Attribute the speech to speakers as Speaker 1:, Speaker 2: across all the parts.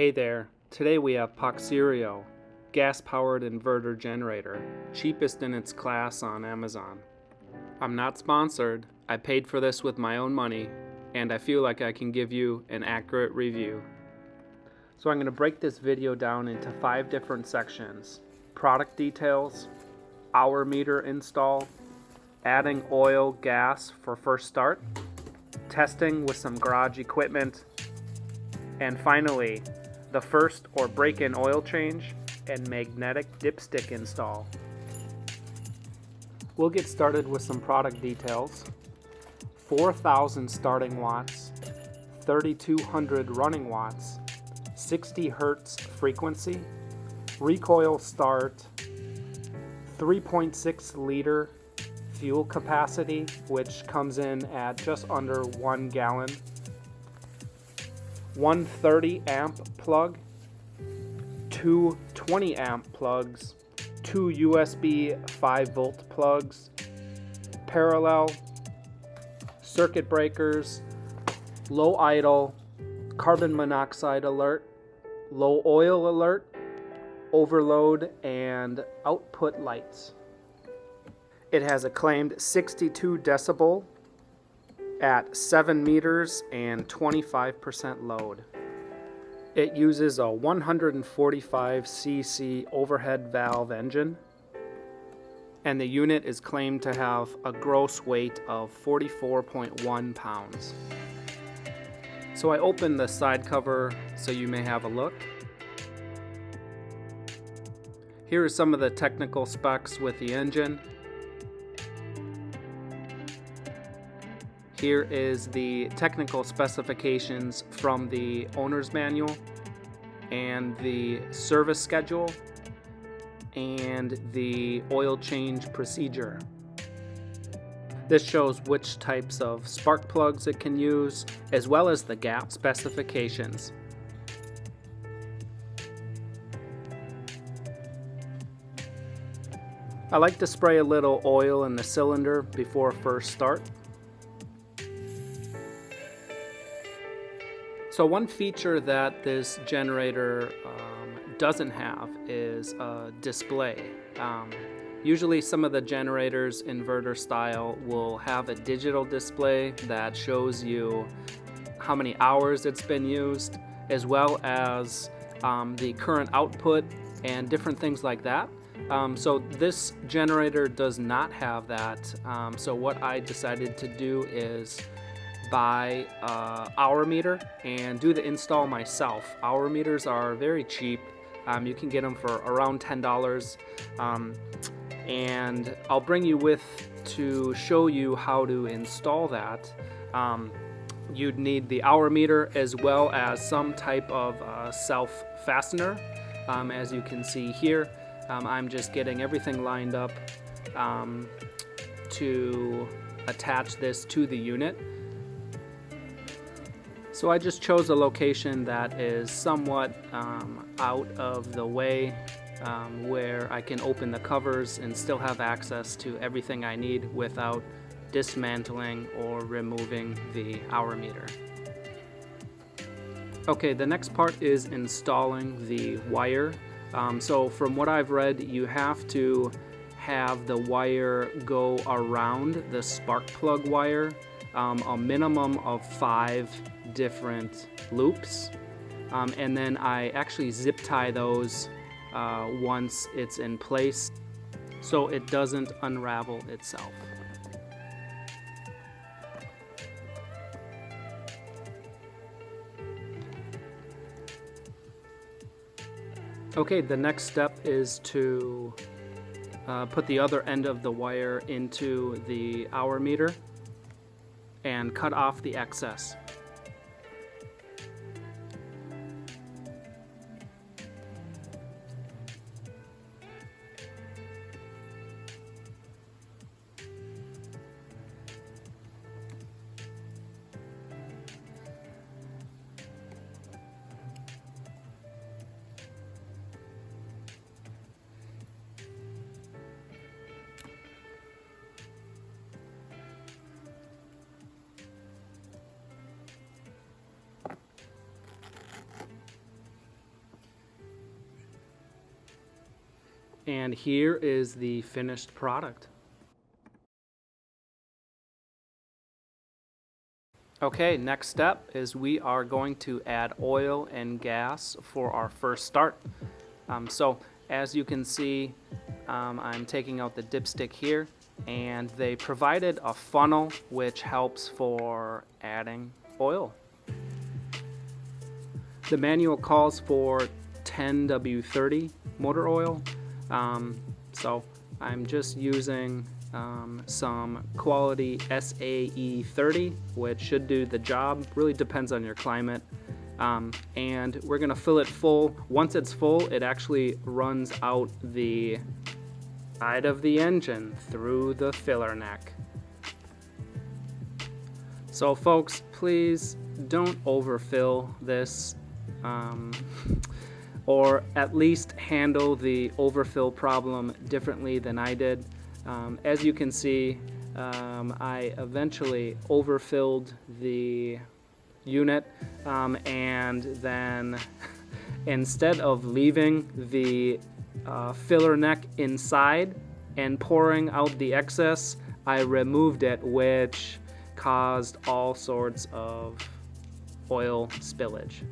Speaker 1: Hey there, today we have Poxurio, gas-powered inverter generator, cheapest in its class on Amazon. I'm not sponsored, I paid for this with my own money, and I feel like I can give you an accurate review. So I'm going to break this video down into 5 different sections: product details, hour meter install, adding oil, gas for first start, testing with some garage equipment, and finally, the first or break-in oil change and magnetic dipstick install. We'll get started with some product details. 4,000 starting watts, 3,200 running watts, 60 Hertz frequency, recoil start, 3.6 liter fuel capacity, which comes in at just under 1 gallon, 130 amp plug, 2 20 amp plugs, 2 USB 5 volt plugs, parallel, circuit breakers, low idle, carbon monoxide alert, low oil alert, overload, and output lights. It has a claimed 62 decibel at 7 meters and 25% load. It uses a 145cc overhead valve engine, and the unit is claimed to have a gross weight of 44.1 pounds. So I opened the side cover so you may have a look. Here are some of the technical specs with the engine. Here is the technical specifications from the owner's manual and the service schedule and the oil change procedure. This shows which types of spark plugs it can use, as well as the gap specifications. I like to spray a little oil in the cylinder before first start. So one feature that this generator doesn't have is a display. Usually some of the generators, inverter style, will have a digital display that shows you how many hours it's been used, as well as the current output and different things like that. So this generator does not have that. So what I decided to do is buy an hour meter and do the install myself. Hour meters are very cheap. You can get them for around $10, and I'll bring you with to show you how to install that. You'd need the hour meter as well as some type of self fastener. As you can see here, I'm just getting everything lined up to attach this to the unit. So I just chose a location that is somewhat out of the way, where I can open the covers and still have access to everything I need without dismantling or removing the hour meter. Okay, the next part is installing the wire. So from what I've read, you have to have the wire go around the spark plug wire, a minimum of 5 different loops, and then I actually zip tie those once it's in place so it doesn't unravel itself. Okay, the next step is to put the other end of the wire into the hour meter and cut off the excess. And here is the finished product. Okay, next step is we are going to add oil and gas for our first start. So as you can see, I'm taking out the dipstick here, and they provided a funnel which helps for adding oil. The manual calls for 10W30 motor oil, so I'm just using some quality SAE30, which should do the job. Really depends on your climate. And we're going to fill it full. Once it's full, it actually runs out the side of the engine through the filler neck. So folks, please don't overfill this, or at least handle the overfill problem differently than I did. As you can see, I eventually overfilled the unit, and then instead of leaving the filler neck inside and pouring out the excess, I removed it, which caused all sorts of oil spillage.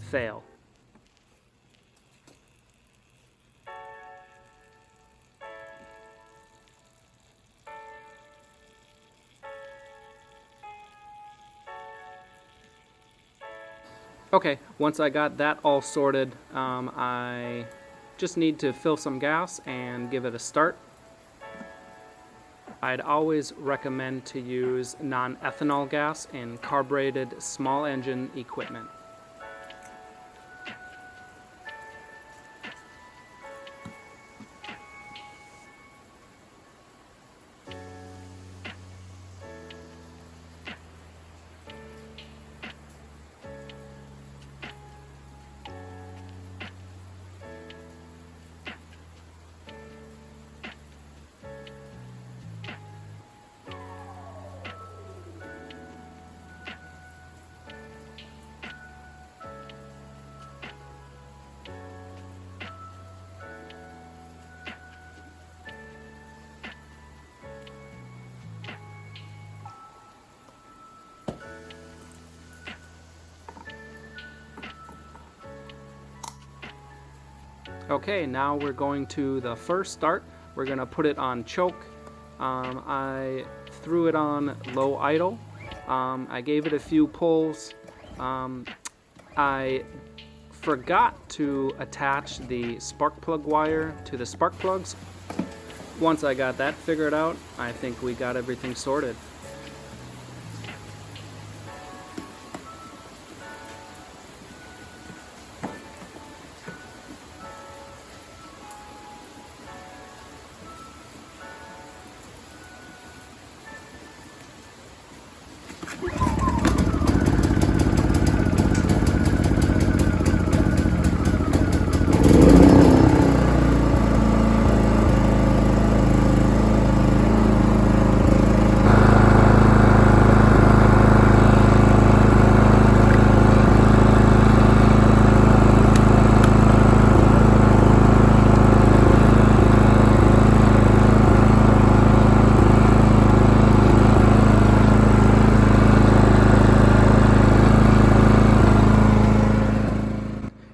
Speaker 1: Fail. Okay, once I got that all sorted, I just need to fill some gas and give it a start. I'd always recommend to use non-ethanol gas in carbureted small engine equipment. Okay, now we're going to the first start. We're going to put it on choke. I threw it on low idle. I gave it a few pulls. I forgot to attach the spark plug wire to the spark plugs. Once I got that figured out, I think we got everything sorted.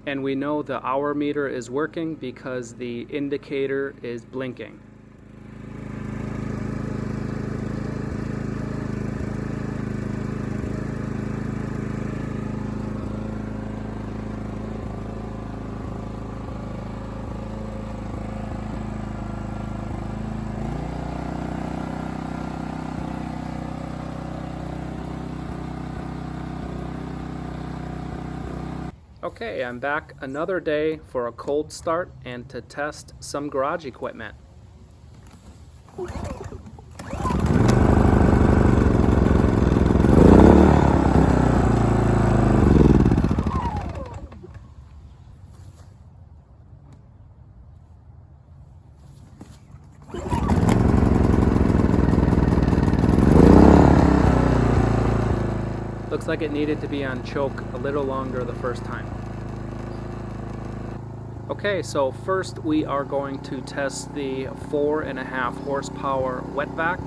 Speaker 1: And we know the hour meter is working because the indicator is blinking. Okay, I'm back another day for a cold start and to test some garage equipment. Looks like it needed to be on choke a little longer the first time. Okay, so first we are going to test the 4.5 horsepower wet vac.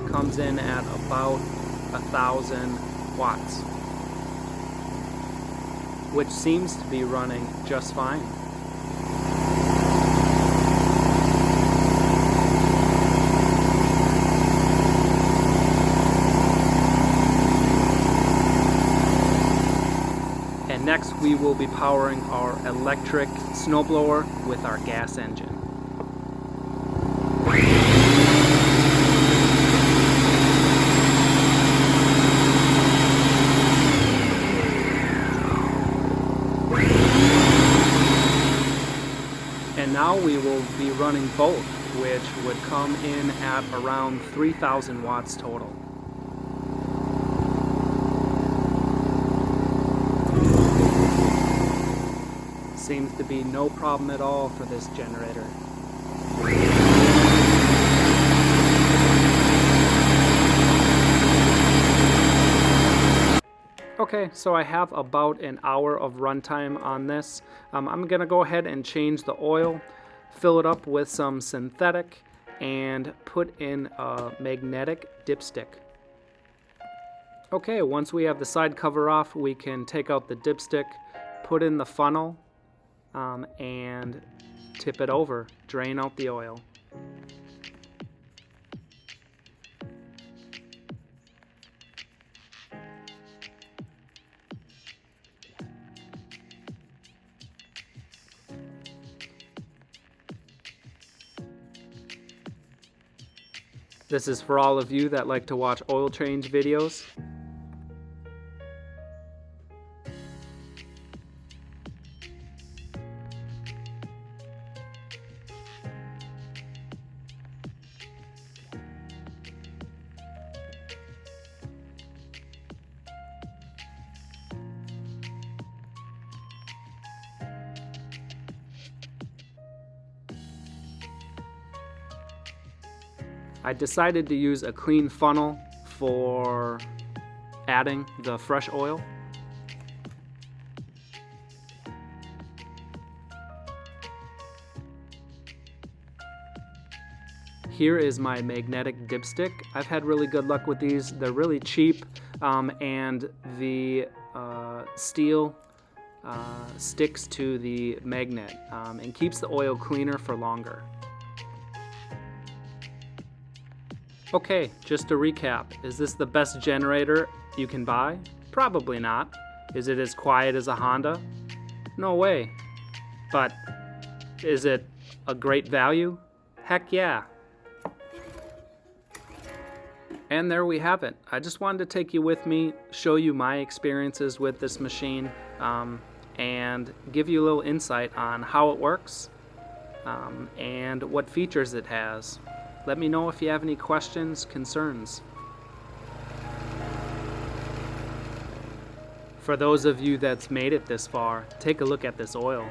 Speaker 1: Comes in at about 1,000 watts, which seems to be running just fine. And next we will be powering our electric snowblower with our gas engine. And now we will be running both, which would come in at around 3,000 watts total. Seems to be no problem at all for this generator. Okay, so I have about an hour of runtime on this. I'm gonna go ahead and change the oil, fill it up with some synthetic, and put in a magnetic dipstick. Okay, once we have the side cover off, we can take out the dipstick, put in the funnel, and tip it over, drain out the oil. This is for all of you that like to watch oil change videos. I decided to use a clean funnel for adding the fresh oil. Here is my magnetic dipstick. I've had really good luck with these. They're really cheap, and the steel sticks to the magnet and keeps the oil cleaner for longer. Okay, just to recap, is this the best generator you can buy? Probably not. Is it as quiet as a Honda? No way. But is it a great value? Heck yeah. And there we have it. I just wanted to take you with me, show you my experiences with this machine, and give you a little insight on how it works and what features it has. Let me know if you have any questions, concerns. For those of you that's made it this far, take a look at this oil.